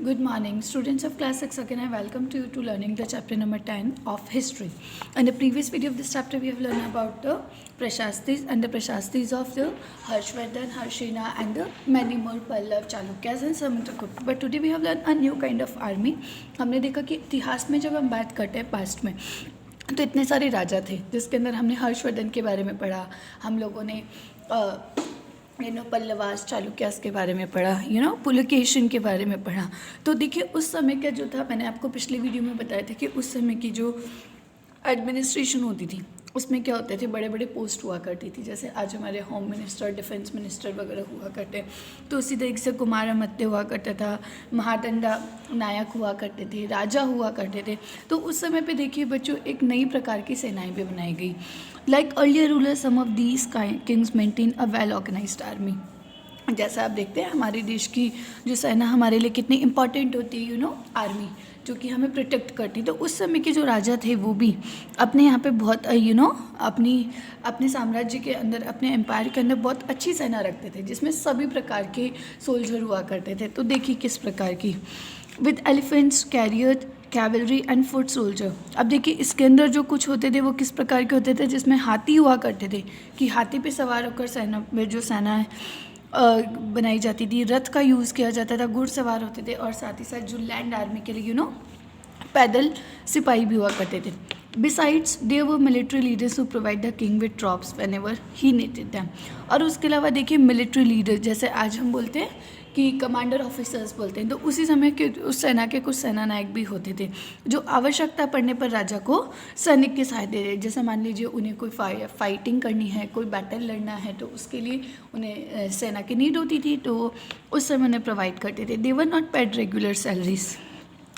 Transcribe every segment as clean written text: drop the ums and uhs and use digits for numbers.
Good morning, students of class 6. Again, I welcome to you to learning the chapter number 10 of history. In the previous video of this chapter, we have learned about the Prashastis and the Prashastis of the Harshvardhan, Harshena, and the many more Pallav, Chalukyas, and Samudragupta. But today we have learned a new kind of army. हमने देखा कि इतिहास में जब हम बात करते हैं पास्ट में तो इतने सारे राजा थे जिसके अंदर हमने हर्षवर्धन के बारे में पढ़ा, हम लोगों ने पल्लवास चालुक्यास के बारे में पढ़ा, पुलकेशिन के बारे में पढ़ा। तो देखिए उस समय का जो था, मैंने आपको पिछले वीडियो में बताया था कि उस समय की जो एडमिनिस्ट्रेशन होती थी उसमें क्या होते थे, बड़े बड़े पोस्ट हुआ करती थी। जैसे आज हमारे होम मिनिस्टर, डिफेंस मिनिस्टर वगैरह हुआ करते, तो उसी तरीके से कुमारामत्य हुआ करता था, महादंडा नायक हुआ करते थे, राजा हुआ करते थे। तो उस समय पे देखिए बच्चों, एक नई प्रकार की सेनाएं भी बनाई गई। Like earlier ruler, some of these kings maintain a well organised army. जैसा आप देखते हैं हमारे देश की जो सेना हमारे लिए कितनी इंपॉर्टेंट होती है, आर्मी जो कि हमें प्रोटेक्ट करती। तो उस समय के जो राजा थे वो भी अपने यहाँ पे बहुत अपने साम्राज्य के अंदर, अपने एम्पायर के अंदर बहुत अच्छी सेना रखते थे जिसमें सभी प्रकार के सोल्जर हुआ करते थे। तो देखिए किस प्रकार की, with elephants, carrier, cavalry and foot soldier. अब देखिए इसके अंदर जो कुछ होते थे वो किस प्रकार के होते थे, जिसमें हाथी हुआ करते थे कि हाथी पे सवार होकर सेना में जो सेना है बनाई जाती थी, रथ का यूज़ किया जाता था, घुड़सवार होते थे, और साथ ही साथ जो लैंड आर्मी के लिए पैदल सिपाही भी हुआ करते थे। Besides there were military leaders who provide the king with troops whenever he needed them. और उसके अलावा देखिए मिलिट्री लीडर, जैसे आज हम बोलते हैं कि कमांडर ऑफिसर्स बोलते हैं, तो उसी समय के उस सेना के कुछ सेना नायक भी होते थे जो आवश्यकता पड़ने पर राजा को सैनिक की सहायता दे रहे। जैसे मान लीजिए उन्हें कोई फाइटिंग करनी है, कोई बैटल लड़ना है, तो उसके लिए उन्हें सेना की नीड होती थी, तो उस समय उन्हें प्रोवाइड करते थे। They were not paid regular salaries.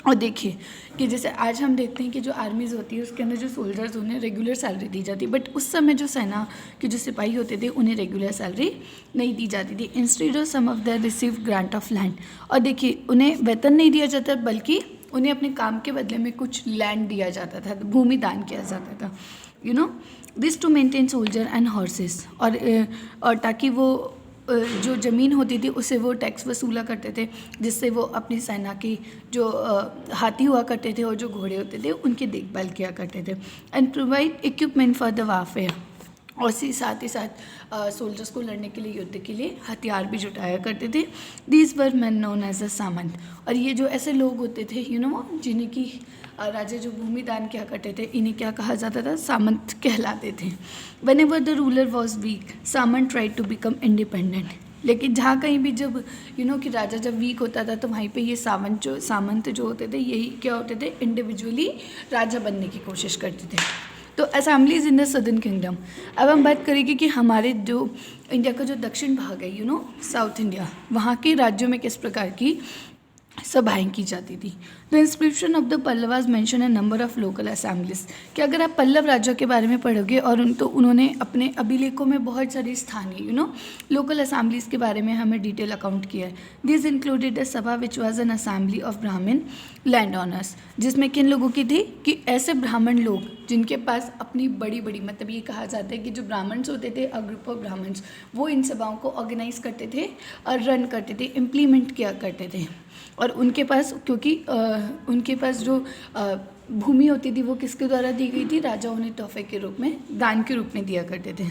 और देखिए कि जैसे आज हम देखते हैं कि जो आर्मीज़ होती है उसके अंदर जो सोल्जर्स उन्हें रेगुलर सैलरी दी जाती है, बट उस समय जो सेना के जो सिपाही होते थे उन्हें रेगुलर सैलरी नहीं दी जाती थी। Instead of some of the receive grant of land. और देखिए उन्हें वेतन नहीं दिया जाता बल्कि उन्हें अपने काम के बदले में कुछ लैंड दिया जाता था, भूमि दान किया जाता था, this to maintain soldier and horses. और ताकि वो जो ज़मीन होती थी उससे वो टैक्स वसूला करते थे, जिससे वो अपनी सेना की जो हाथी हुआ करते थे और जो घोड़े होते थे उनकी देखभाल किया करते थे। And provide equipment for the warfare. और साथ ही साथ सोल्जर्स को लड़ने के लिए, युद्ध के लिए हथियार भी जुटाया करते थे। These were man known as a samant. और ये जो ऐसे लोग होते थे जिन्हें की राजा जो भूमि दान किया करते थे, इन्हें क्या कहा जाता था, सामंत कहलाते थे। Whenever the ruler was weak, सामंत ट्राइड टू बिकम इंडिपेंडेंट। लेकिन जहाँ कहीं भी जब कि राजा जब वीक होता था तो वहीं पे ये सामंत जो होते थे यही क्या होते थे, इंडिविजुअली राजा बनने की कोशिश करते थे। तो assemblies in the southern kingdom. अब हम बात करेंगे कि हमारे जो इंडिया का जो दक्षिण भाग है, साउथ इंडिया, वहाँ के राज्यों में किस प्रकार की सभाएं की जाती थी। The inscription of the Pallavas mention A number of local assemblies. कि अगर आप पल्लव राज्यों के बारे में पढ़ोगे और तो उन्होंने अपने अभिलेखों में बहुत सारी स्थानीय लोकल असेंबलीज के बारे में हमें डिटेल अकाउंट किया है। दिस इंक्लूडेड अ सभा which was an assembly of ब्राह्मण लैंड ऑनर्स, जिसमें किन लोगों की थी कि ऐसे ब्राह्मण लोग जिनके पास अपनी बड़ी बड़ी, मतलब ये कहा जाता है कि जो ब्राह्मण्स होते थे, अ ग्रुप ऑफ ब्राह्मण्स, वो इन सभाओं को ऑर्गेनाइज करते थे और रन करते थे, इम्प्लीमेंट किया करते थे। और उनके पास, क्योंकि उनके पास जो भूमि होती थी वो किसके द्वारा दी गई थी, राजाओं ने तोहफे के रूप में, दान के रूप में दिया करते थे।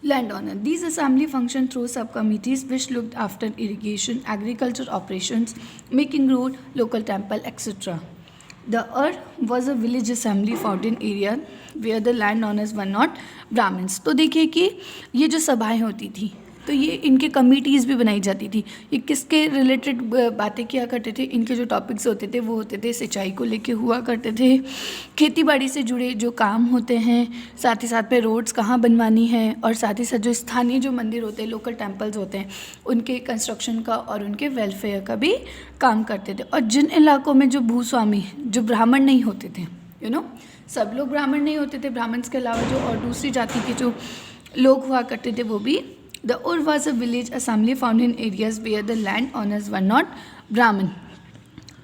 Land owner. These assembly function through subcommittees which looked after irrigation, agriculture operations, making road, local temple, etc. The earth was a village assembly found in area where the land owners were not Brahmins. तो देखिए कि ये जो सभाएं होती थी तो ये इनके कमिटीज़ भी बनाई जाती थी। ये किसके रिलेटेड बातें किया करते थे, इनके जो टॉपिक्स होते थे वो होते थे सिंचाई को लेके हुआ करते थे, खेती बाड़ी से जुड़े जो काम होते हैं, साथ ही साथ पे रोड्स कहाँ बनवानी है, और साथ ही साथ जो स्थानीय जो मंदिर होते हैं, लोकल टेम्पल्स होते हैं, उनके कंस्ट्रक्शन का और उनके वेलफेयर का भी काम करते थे। और जिन इलाकों में जो भूस्वामी जो ब्राह्मण नहीं होते थे, सब लोग ब्राह्मण नहीं होते थे, ब्राह्मण्स के अलावा जो और दूसरी जाति के जो लोग हुआ करते थे वो भी। The Ur was a village assembly found in areas where the land owners were not Brahmin.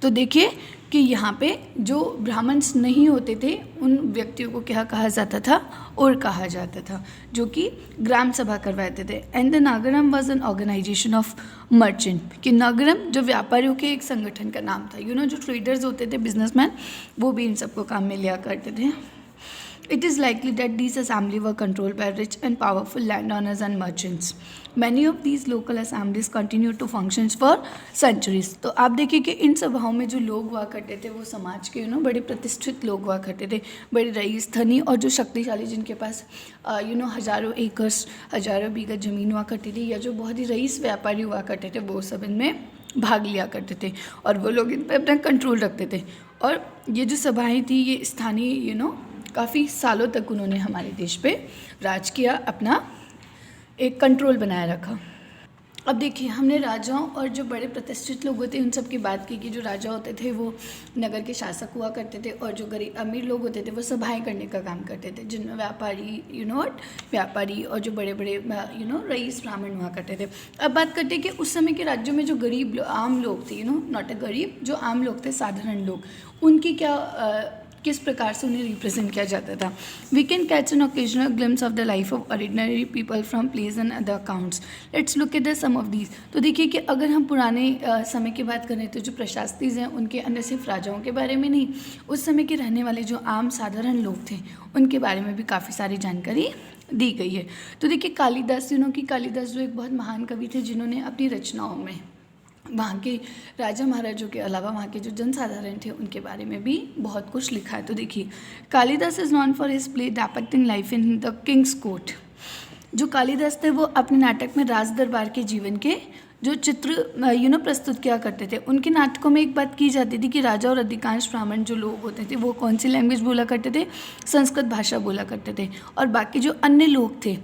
तो देखिए कि यहाँ पे जो ब्राह्मण्स नहीं होते थे उन व्यक्तियों को क्या कहा जाता था, और कहा जाता था, जो कि ग्राम सभा करवाते थे। And the nagaram was an organisation of merchant, कि नागरम जो व्यापारियों के एक संगठन का नाम था। जो ट्रेडर्स होते थे, बिजनेसमैन, वो भी इन सबको काम में लिया करते थे। It is likely that these assemblies were controlled by rich and powerful landowners and merchants. Many of these local assemblies continued to function for centuries. तो आप देखिए कि इन सभाओं में जो लोग हुआ करते थे वो समाज के बड़े प्रतिष्ठित लोग हुआ करते थे, बड़े रईस, धनी और जो शक्तिशाली, जिनके पास हज़ारों एकर्स, हज़ारों बीघा ज़मीन हुआ करती थी, या जो बहुत ही रईस व्यापारी हुआ करते थे, वो सब इनमें भाग लिया करते थे और वो लोग इन पर अपना कंट्रोल रखते थे। और ये जो सभाएँ थी, ये स्थानीय काफ़ी सालों तक उन्होंने हमारे देश पे राज किया, अपना एक कंट्रोल बनाए रखा। अब देखिए, हमने राजाओं और जो बड़े प्रतिष्ठित लोग होते हैं उन सब की बात की कि जो राजा होते थे वो नगर के शासक हुआ करते थे, और जो गरीब अमीर लोग होते थे वो सभाएं करने का काम करते थे, जिनमें व्यापारी व्यापारी और जो बड़े बड़े रईस ब्राह्मण हुआ करते थे। अब बात करते हैं कि उस समय के राज्यों में जो गरीब आम लोग थे, नॉट अ गरीब, जो आम लोग थे, साधारण लोग, उनकी किस प्रकार से उन्हें रिप्रेजेंट किया जाता था। We can catch an occasional glimpse of the life of ordinary people from place and other accounts. Let's look at the some of these. तो देखिए कि अगर हम पुराने समय की बात करें तो जो प्रशासकीज हैं उनके अंदर सिर्फ राजाओं के बारे में नहीं, उस समय के रहने वाले जो आम साधारण लोग थे उनके बारे में भी काफ़ी सारी जानकारी दी गई है। तो देखिए कालिदास, कालिदास जो एक बहुत महान कवि थे, जिन्होंने अपनी रचनाओं में वहाँ के राजा महाराजों के अलावा वहाँ के जो जनसाधारण थे उनके बारे में भी बहुत कुछ लिखा है। तो देखिए, Kalidas is non for his play depicting life in the Kings court. जो कालिदास थे वो अपने नाटक में राज दरबार के जीवन के जो चित्र प्रस्तुत किया करते थे। उनके नाटकों में एक बात की जाती थी कि राजा और अधिकांश ब्राह्मण जो लोग होते थे वो कौन सी लैंग्वेज बोला करते थे, संस्कृत भाषा बोला करते थे, और बाकी जो अन्य लोग थे,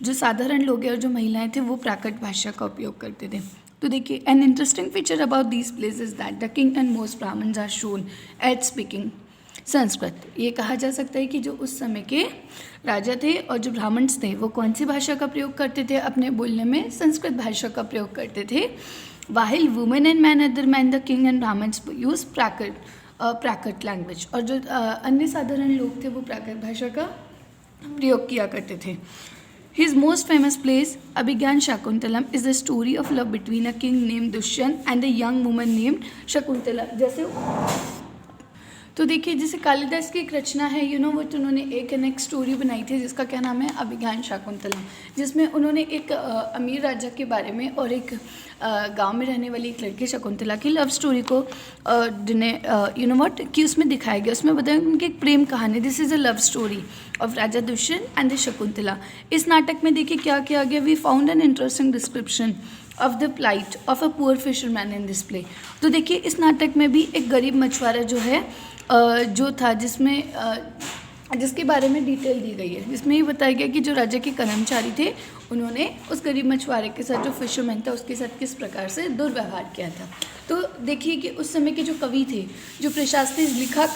जो साधारण लोग हैं और जो महिलाएँ थे, वो प्राकृत भाषा का उपयोग करते थे। तो देखिए, an interesting feature about these places that the king and most Brahmins are shown at speaking Sanskrit. ये कहा जा सकता है कि जो उस समय के राजा थे और जो ब्राह्मण्स थे वो कौन सी भाषा का प्रयोग करते थे, अपने बोलने में संस्कृत भाषा का प्रयोग करते थे। While women and man other man the king and Brahmans use Prakrit language, और जो अन्य साधारण लोग थे वो प्राकृत भाषा का प्रयोग किया करते थे। His most famous plays, Abhigyan Shakuntalam, is the story of love between a king named Dushyant and a young woman named Shakuntala। जैसे तो देखिए, जैसे कालिदास की एक रचना है वो तो उन्होंने एक स्टोरी बनाई थी जिसका क्या नाम है, अभिज्ञान शाकुंतलम, जिसमें उन्होंने एक अमीर राजा के बारे में और एक गांव में रहने वाली एक लड़की शकुंतला की लव स्टोरी को कि उसमें दिखाया गया। उसमें बताया उनकी एक प्रेम कहानी, this is a love story of Raja Dushyant and the Shakuntala. इस नाटक में देखिए क्या किया गया, we found an interesting description of the plight of a poor fisherman in this play. तो देखिए, इस नाटक में भी एक गरीब मछुआरा जो है जो था, जिसके बारे में डिटेल दी गई है, जिसमें ये बताया गया कि जो राजा के कर्मचारी थे उन्होंने उस गरीब मछुआरे के साथ, जो फिशरमैन था, उसके साथ किस प्रकार से दुर्व्यवहार किया था। तो देखिए कि उस समय के जो कवि थे, जो प्रशासनिक लिखक,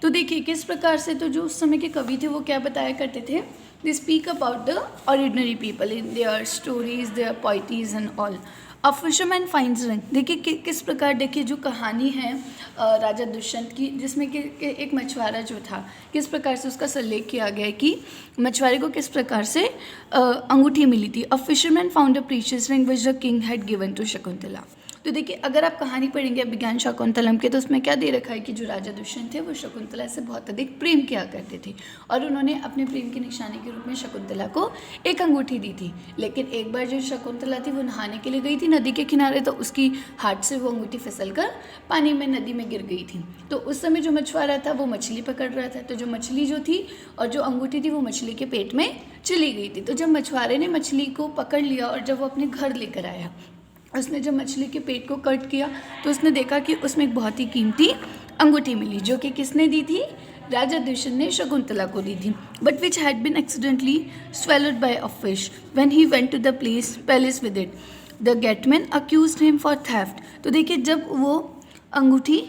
तो देखिए किस प्रकार से, तो जो उस समय के कवि थे वो क्या बताया करते थे, they speak about the ordinary people in their stories, their poetries and all. A fisherman finds ring, देखिए किस प्रकार, देखिए जो कहानी है राजा दुष्यंत की, जिसमें कि एक मछुआरा जो था, किस प्रकार से उसका उल्लेख किया गया है कि मछुआरे को किस प्रकार से अंगूठी मिली थी। A fisherman found a precious ring which the king had given to Shakuntala. तो देखिए, अगर आप कहानी पढ़ेंगे अभिज्ञान शाकुंतलम के, तो उसमें क्या दे रखा है कि जो राजा दुष्यंत थे वो शकुंतला से बहुत अधिक प्रेम किया करते थे, और उन्होंने अपने प्रेम की निशानी के रूप में शकुंतला को एक अंगूठी दी थी। लेकिन एक बार जो शकुंतला थी वो नहाने के लिए गई थी नदी के किनारे, तो उसकी हाथ से वो अंगूठी फिसलकर पानी में, नदी में गिर गई थी। तो उस समय जो मछुआरा था वो मछली पकड़ रहा था, तो जो मछली जो थी और जो अंगूठी थी वो मछली के पेट में चली गई थी। तो जब मछुआरे ने मछली को पकड़ लिया और जब वो अपने घर लेकर आया, उसने जब मछली के पेट को कट किया तो उसने देखा कि उसमें एक बहुत ही कीमती अंगूठी मिली, जो कि किसने दी थी, राजा दुष्यंत ने शकुंतला को दी थी, but which had been accidentally swallowed by a fish when he went to the palace with it. The gateman accused him for theft। तो देखिए, जब वो अंगूठी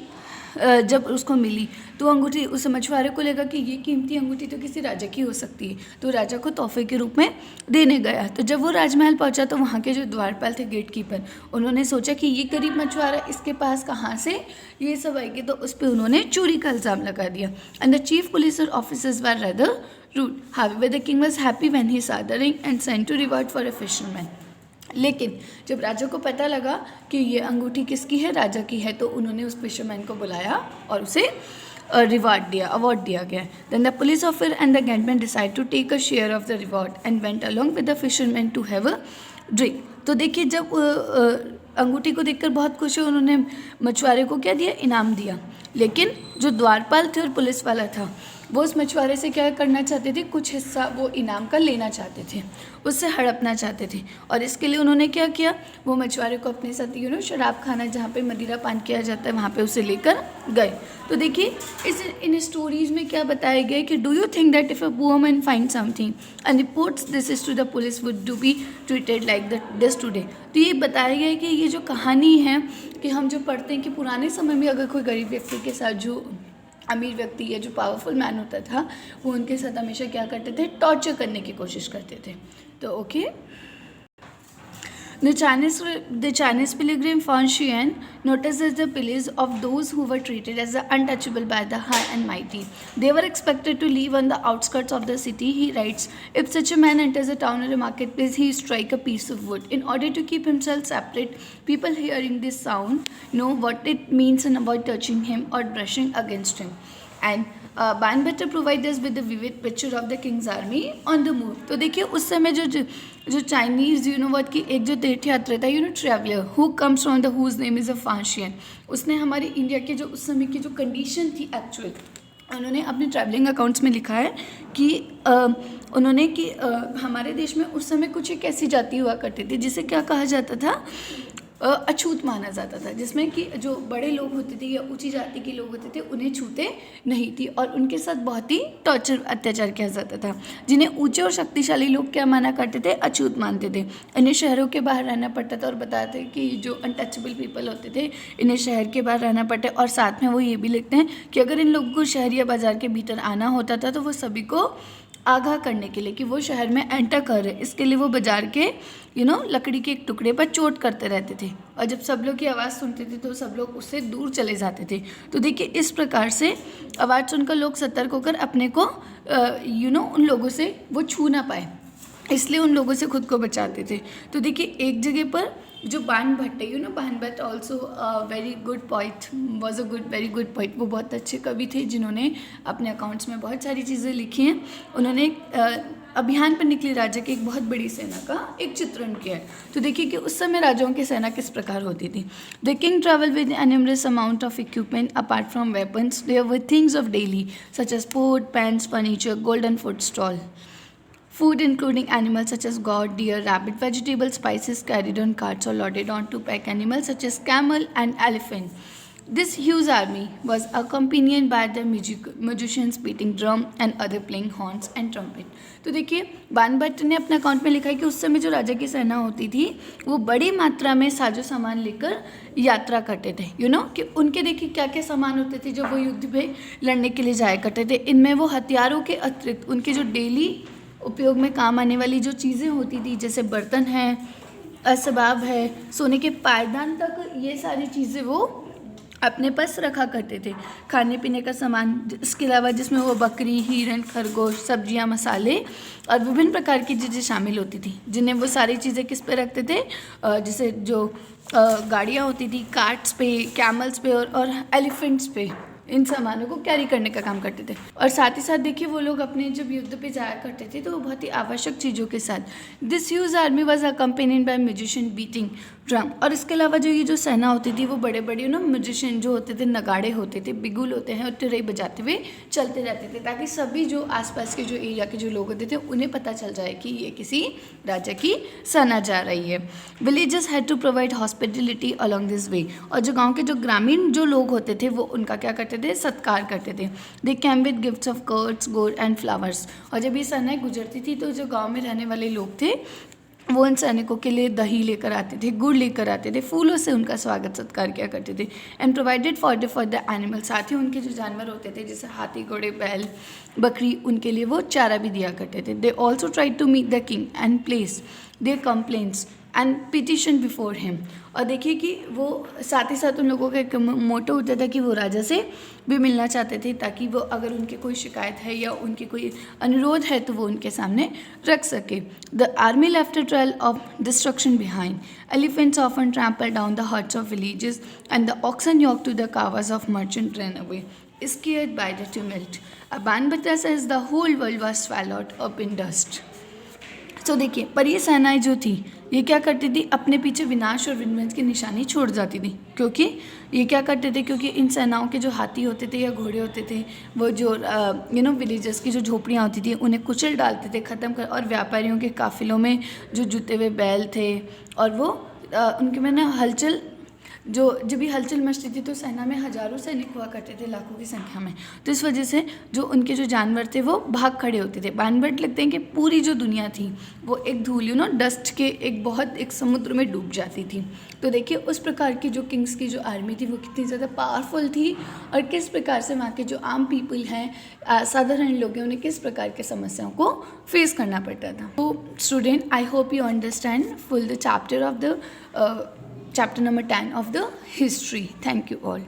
जब उसको मिली तो अंगूठी उस मछुआरे को लगा कि ये कीमती अंगूठी तो किसी राजा की हो सकती है, तो राजा को तोहफे के रूप में देने गया। तो जब वो राजमहल पहुंचा तो वहाँ के जो द्वारपाल थे, गेट कीपर, उन्होंने सोचा कि ये गरीब मछुआरा, इसके पास कहाँ से ये सब आएगी, तो उस पर उन्होंने चोरी का इल्ज़ाम लगा दिया। एंड द चीफ पुलिस और officers were rather rude. However the king was happy when he saw the ring and sent to reward for a fisherman. लेकिन जब राजा को पता लगा कि ये अंगूठी किसकी है, राजा की है, तो उन्होंने उस फिशरमैन को बुलाया और उसे अवार्ड दिया गया। Then the police officer and the gateman decide to take a share of the reward and went along with the fisherman to have a drink. तो देखिए, जब अंगूठी को देखकर बहुत खुश हुए, उन्होंने मछुआरे को क्या दिया, इनाम दिया। लेकिन जो द्वारपाल थे और पुलिस वाला था, वो उस मछुआरे से क्या करना चाहते थे, कुछ हिस्सा वो इनाम का लेना चाहते थे, उससे हड़पना चाहते थे। और इसके लिए उन्होंने क्या किया, वो मछुआरे को अपने साथ शराब खाना जहाँ पे मदिरा पान किया जाता है वहाँ पे उसे लेकर गए। तो देखिए, इन स्टोरीज़ में क्या बताया गया है कि do you think that if a woman find something and reports this is to the police would do be treated like this today. तो ये बताया गया है कि ये जो कहानी है कि हम जो पढ़ते हैं कि पुराने समय में अगर कोई गरीब व्यक्ति के साथ जो अमीर व्यक्ति या जो पावरफुल मैन होता था, वो उनके साथ हमेशा क्या करते थे, टॉर्चर करने की कोशिश करते थे। तो okay, The Chinese pilgrim Fan Xian notices the pillars of those who were treated as the untouchable by the high and mighty. They were expected to live on the outskirts of the city. He writes, if such a man enters a town or a marketplace, he strike a piece of wood. In order to keep himself separate, people hearing this sound know what it means and avoid touching him or brushing against him. And Bahnbhatra provides us with a vivid picture of the king's army on the move. तो देखिए, उस समय जो Chinese word की एक जो तीर्थ यात्री था, traveller who comes from the whose name is a Fahien, उसने हमारी इंडिया के जो उस समय की जो कंडीशन थी एक्चुअल, उन्होंने अपने ट्रैवलिंग अकाउंट्स में लिखा है कि उन्होंने कि हमारे देश में उस समय कुछ एक ऐसी जाति हुआ करती थी जिसे क्या कहा जाता था, अछूत माना जाता था, जिसमें कि जो बड़े लोग होते थे या ऊंची जाति के लोग होते थे उन्हें छूते नहीं थी और उनके साथ बहुत ही टॉर्चर अत्याचार किया जाता था। जिन्हें ऊंचे और शक्तिशाली लोग क्या माना करते थे, अछूत मानते थे। इन्हें शहरों के बाहर रहना पड़ता था और बताते कि जो अनटचेबल पीपल होते थे इन्हें शहर के बाहर रहना पड़ता है। और साथ में वो ये भी लिखते हैं कि अगर इन लोगों को शहर या बाज़ार के भीतर आना होता था तो वो सभी को आगाह करने के लिए कि वो शहर में एंटर कर रहे, इसके लिए वो बाजार के लकड़ी के एक टुकड़े पर चोट करते रहते थे। और जब सब लोग की आवाज़ सुनते थे तो सब लोग उससे दूर चले जाते थे। तो देखिए, इस प्रकार से आवाज़ सुनकर लोग सतर्क होकर अपने को उन लोगों से वो छू ना पाए, इसलिए उन लोगों से खुद को बचाते थे। तो देखिए, एक जगह पर जो बाणभट्ट है, Banabhatta also very good poet, was a very good poet. वो बहुत अच्छे कवि थे जिन्होंने अपने अकाउंट्स में बहुत सारी चीज़ें लिखी हैं। उन्होंने अभियान पर निकली राजा की एक बहुत बड़ी सेना का एक चित्रण किया है। तो देखिए कि उस समय राजाओं की सेना किस प्रकार होती थी। The king travel with innumerous amount of equipment apart from weapons, there were things of daily such as pot, pans, furniture, golden food stall. Food including animals such as goat, deer, rabbit, vegetables, spices carried on carts or loaded onto pack animals such as camel and elephant. This huge army was accompanied by the musicians beating drum and other playing horns and trumpet. तो देखिए, बाणभट्ट ने अपने account में लिखा है कि उस समय जो राजा की सेना होती थी वो बड़ी मात्रा में साजो सामान लेकर यात्रा करते थे। कि उनके देखिए क्या क्या सामान होते थे जब वो युद्ध में लड़ने के लिए जाया करते थे। इनमें वो हथियारों के अतिरिक्त उनके जो डेली उपयोग में काम आने वाली जो चीज़ें होती थी, जैसे बर्तन है, असबाब है, सोने के पायदान तक, ये सारी चीज़ें वो अपने पास रखा करते थे। खाने पीने का सामान, इसके अलावा जिसमें वो बकरी, हिरन, खरगोश, सब्जियां, मसाले और विभिन्न प्रकार की चीज़ें शामिल होती थी, जिन्हें वो सारी चीज़ें किस पे रखते थे, जैसे जो गाड़ियाँ होती थी, कार्ट्स पे, कैमल्स पे और एलिफेंट्स पे, इन सामानों को कैरी करने का काम करते थे। और साथ ही साथ देखिए, वो लोग अपने जब युद्ध पे जाया करते थे तो वो बहुत ही आवश्यक चीज़ों के साथ। This huge army was accompanied by musician beating drum. और इसके अलावा जो ये जो सेना होती थी वो बड़े बड़े म्यूजिशियन जो होते थे, नगाड़े होते थे, बिगुल होते हैं, और तिरई बजाते हुए चलते रहते थे, ताकि सभी जो आसपास के जो एरिया के जो लोग होते थे उन्हें पता चल जाए कि ये किसी राजा की सेना जा रही है। Villagers had to provide hospitality along this way. और जो गाँव के जो ग्रामीण जो लोग होते थे वो उनका क्या करते थे, सत्कार करते थे। They came with gifts of curds, gold and flowers. और जब ये सेना गुजरती थी तो जो गाँव में रहने वाले लोग थे वो उन सैनिकों के लिए दही लेकर आते थे, गुड़ लेकर आते थे, फूलों से उनका स्वागत सत्कार किया करते थे। And provided for the animal, साथ ही उनके जो जानवर होते थे जैसे हाथी, घोड़े, बैल, बकरी, उनके लिए वो चारा भी दिया करते थे। They also try to meet the king and place their complaints and petition before him. और देखिए कि वो साथ ही साथ उन लोगों का एक मोटो होता था कि वो राजा से भी मिलना चाहते थे, ताकि वो अगर उनकी कोई शिकायत है या उनकी कोई अनुरोध है तो वो उनके सामने रख सके। The army left a trail of destruction behind, elephants often trample down the huts of villages and the oxen yoke to the caravans of merchant run away scared by the tumult. Banbatra says the whole world was swallowed up in dust. तो देखिए, पर ये सेनाएं जो थी ये क्या करती थी, अपने पीछे विनाश और विध्वंस की निशानी छोड़ जाती थी। क्योंकि ये क्या करते थे, क्योंकि इन सेनाओं के जो हाथी होते थे या घोड़े होते थे, वो जो विलेजेस की जो झोपड़ियाँ होती थी उन्हें कुचल डालते थे, ख़त्म कर, और व्यापारियों के काफिलों में जो जुते हुए बैल थे और वो उनके में ना हलचल, जब भी हलचल मचती थी तो सेना में हजारों सैनिक हुआ करते थे, लाखों की संख्या में। तो इस वजह से जो उनके जो जानवर थे वो भाग खड़े होते थे। बानबट लगते हैं कि पूरी जो दुनिया थी वो एक धूल डस्ट के एक समुद्र में डूब जाती थी। तो देखिए उस प्रकार की जो किंग्स की जो आर्मी थी वो कितनी ज़्यादा पावरफुल थी और किस प्रकार से वहाँ के जो आम पीपल हैं, साधारण लोग हैं, उन्हें किस प्रकार के समस्याओं को फेस करना पड़ता था। तो student, I hope you understand full the chapter of the chapter number 10 of the history. Thank you all.